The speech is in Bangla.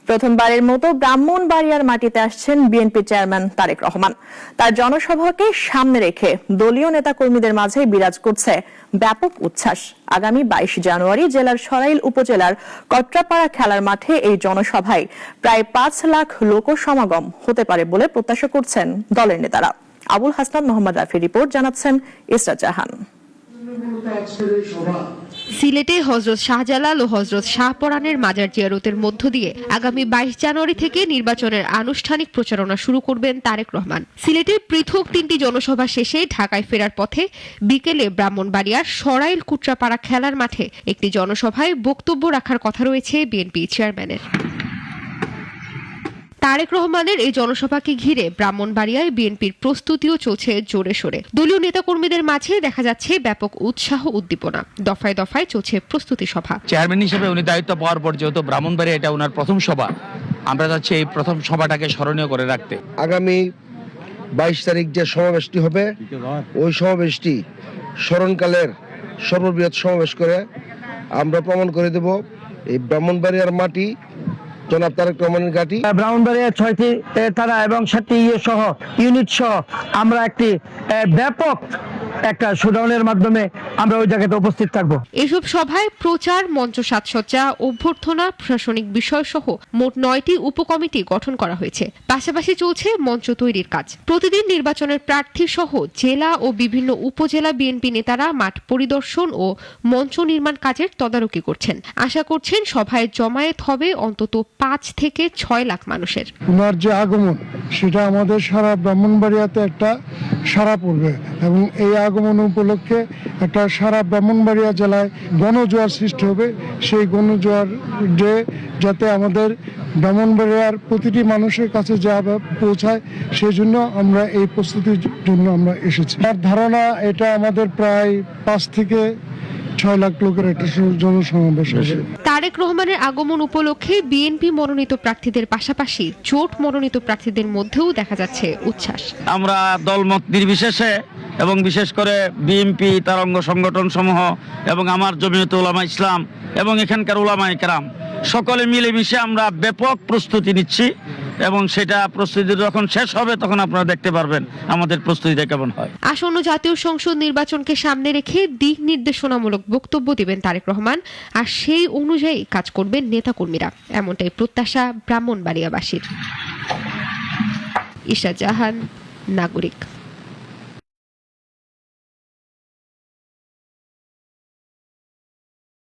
প্রথমবারের মতো ব্রাহ্মণবাড়িয়ার মাটিতে আসছেন বিএনপি চেয়ারম্যান তারেক রহমান। তার জনসভাকে সামনে রেখে দলীয় নেতাকর্মীদের মাঝে বিরাজ করছে ব্যাপক উচ্ছ্বাস। আগামী 22 জানুয়ারি জেলার সরাইল উপজেলার কট্রাপাড়া খেলার মাঠে এই জনসভায় প্রায় 5 লাখ লোক সমাগম হতে পারে বলে প্রত্যাশা করছেন দলের নেতারা। আবুল হাসনাত মোহাম্মদ রাফির রিপোর্ট, জানাচ্ছেন ইসরা জাহান। সিলেটে হযরত শাহজালাল ও হযরত শাহপরানের মাজার জিয়ারতের মধ্য দিয়ে আগামী 22 জানুয়ারি থেকে নির্বাচনের আনুষ্ঠানিক প্রচারণা শুরু করবেন তারেক রহমান। সিলেটের পৃথক 3টি জনসভা শেষে ঢাকায় ফেরার পথে বিকেলে ব্রাহ্মণবাড়িয়ার সরাইল কুট্রাপাড়া খেলার মাঠে একটি জনসভায় বক্তব্য রাখার কথা রয়েছে বিএনপি চেয়ারম্যানের। তারেক রহমানের এই জনসভাকে ঘিরে ব্রাহ্মণবাড়িয়ায় বিএনপির প্রস্তুতিও চলছে জোরে সোরে। দলীয় নেতাকর্মীদের মাঝে দেখা যাচ্ছে ব্যাপক উৎসাহ উদ্দীপনা। দফায় দফায় চলছে প্রস্তুতি সভা। চেয়ারম্যান হিসেবে উনি দায়িত্ব পাওয়ার পর যেহেতু ব্রাহ্মণবাড়িয়া এটা ওনার প্রথম সভা, আমরা যাচ্ছি এই প্রথম সভাটাকে স্মরণীয় করে রাখতে। আগামী 22 তারিখ যে সমাবেশটি হবে, ওই সমাবেশটি স্মরণকালের সর্ববৃহৎ সমাবেশ করে আমরা প্রমাণ করে দেব এই ব্রাহ্মণবাড়িয়ার মাটি জনাব তারেক রহমানের ঘাঁটি। ব্রাহ্মণবাড়িয়ার 6টি থানা এবং 7টি ইউনিট সহ আমরা একটি ব্যাপক একটা শোডাউনের মাধ্যমে আমরা ওই জায়গাতে উপস্থিত থাকব। এসব সভায় প্রচার, মঞ্চ সাজসজ্জা, অভ্যর্থনা, প্রশাসনিক বিষয় সহ মোট 9টি উপকমিটি গঠন করা হয়েছে। পাশাপাশি চলছে মঞ্চ তৈরির কাজ। প্রতিদিন নির্বাচনের প্রার্থী সহ জেলা ও বিভিন্ন উপজেলা বিএনপি নেতারা মাঠ পরিদর্শন ও মঞ্চ নির্মাণ কাজের তদারকি করছেন। আশা করছেন সভায় জমায়েত হবে অন্তত 5 থেকে 6 লাখ মানুষের। ওনার যে আগমন সেটা আমাদের সারা ব্রাহ্মণবাড়িয়াতে একটা সাড়া পড়বে এবং এই আগমন উপলক্ষে একটা সারা ব্রাহ্মণবাড়িয়া জেলায় গণজোয়ার সৃষ্টি হবে। সেই গণজোয়ার যাতে আমাদের ব্রাহ্মণবাড়িয়ার প্রতিটি মানুষের কাছে যা পৌঁছায় সেই জন্য আমরা এই প্রস্তুতির জন্য আমরা এসেছি। আমার ধারণা এটা আমাদের প্রায় 5 থেকে 6 লাখ লোকের একটা জনসমাবেশ আছে। তারেক রহমানের আগমন উপলক্ষে বিএনপি মনোনীত প্রার্থীদের পাশাপাশি জোট মনোনীত প্রার্থীদের মধ্যেও দেখা যাচ্ছে উচ্ছ্বাস। আমরা দলমত নির্বিশেষে এবং বিশেষ করে বিএনপি, তার অঙ্গ সংগঠন সমূহ এবং আমার জমিয়তুল উলামা ইসলাম এবং এখানকার উলামায়ে কেরাম সকলে মিলেমিশে আমরা ব্যাপক প্রস্তুতি নিচ্ছি এবং সেটা প্রস্তুতি যখন শেষ হবে তখন আপনারা দেখতে পারবেন আমাদের প্রস্তুতিটা কেমন হয়। আসন্ন জাতীয় সংসদ নির্বাচনকে সামনে রেখে দিক নির্দেশনামূলক বক্তব্য দিবেন তারেক রহমান, আর সেই অনুযায়ী কাজ করবেন নেতাকর্মীরা, এমনটাই প্রত্যাশা ব্রাহ্মণবাড়িয়াবাসীর। ইশা জাহান, নাগরিক।